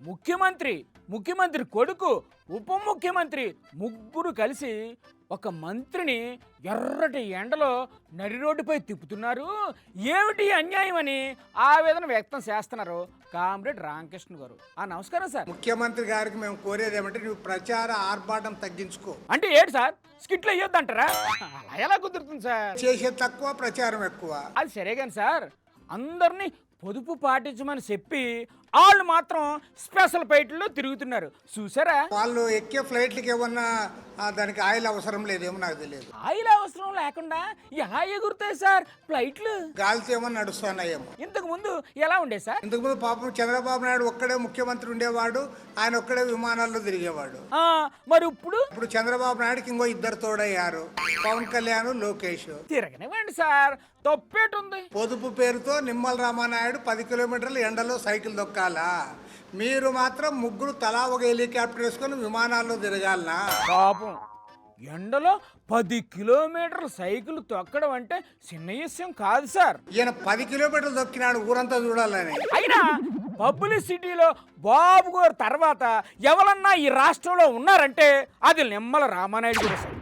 ముఖ్యమంత్రి కొడుకు, ఉప ముఖ్యమంత్రి ముగ్గురు కలిసి ఒక మంత్రిని ఎర్రటి ఎండలో నడి రోడ్డుపై తిప్పుతున్నారు. ఏమిటి అన్యాయం అని ఆవేదన వ్యక్తం చేస్తున్నారు కామ్రేడ్ రామకృష్ణ గారు. నమస్కారం సార్. ముఖ్యమంత్రి గారికి మేము కోరేది ఏమంటే నువ్వు ప్రచార ఆర్భాటం తగ్గించుకో. అంటే ఏంటి సార్, స్కిట్లు వేయొద్దంటారా? అలా ఎలా కుదురుతుంది సార్? చేసే తక్కువ, ప్రచారం ఎక్కువ. అది సరే కానీ సార్, అందరినీ పొదుపు పాటించమని చెప్పి వాళ్ళు మాత్రం స్పెషల్ ఫ్లైట్లో తిరుగుతున్నారు చూసారా? వాళ్ళు ఎక్కే ఫ్లైట్లకి ఏమన్నా దానికి ఆయిల్ అవసరం లేదేమో నాకు తెలియదు. ఆయిల్ అవసరం లేకుండా ఎలా ఎగురుతాయి సార్ ఫ్లైట్లు? గాలితో ఏమన్నా నడుస్తున్నాయేమో. ఇంతకు ముందు ఎలా ఉండే సార్? ఇంతకుముందు పాపం చంద్రబాబు నాయుడు ఒక్కడే ముఖ్యమంత్రి ఉండేవాడు, ఆయన ఒక్కడే విమానాల్లో తిరిగేవాడు. మరి ఇప్పుడు చంద్రబాబు నాయుడుకి ఇంకో ఇద్దరు తోడయ్యారు, పవన్ కళ్యాణ్, లోకేష్. తిరగనివ్వండి సార్, తప్పేటుంది. పొదుపు పేరుతో నిమ్మల రామానాయుడు 10 కిలోమీటర్లు ఎండలో సైకిల్ దొక్కాలా, మీరు మాత్రం ముగ్గురు తలా ఒక హెలికాప్టర్ వేసుకొని విమానాల్లో తిరగాలనా? పాపం ఎండలో 10 కిలోమీటర్ల సైకిల్ తొక్కడం అంటే చిన్న విషయం కాదు సార్. ఈయన 10 కిలోమీటర్లు దొక్కినాడు ఊరంతా చూడాలని. అయినా పబ్లిసిటీలో బాబు గారు తర్వాత ఎవరన్నా ఈ రాష్ట్రంలో ఉన్నారంటే అది నిమ్మల రామానాయుడు గారు సార్.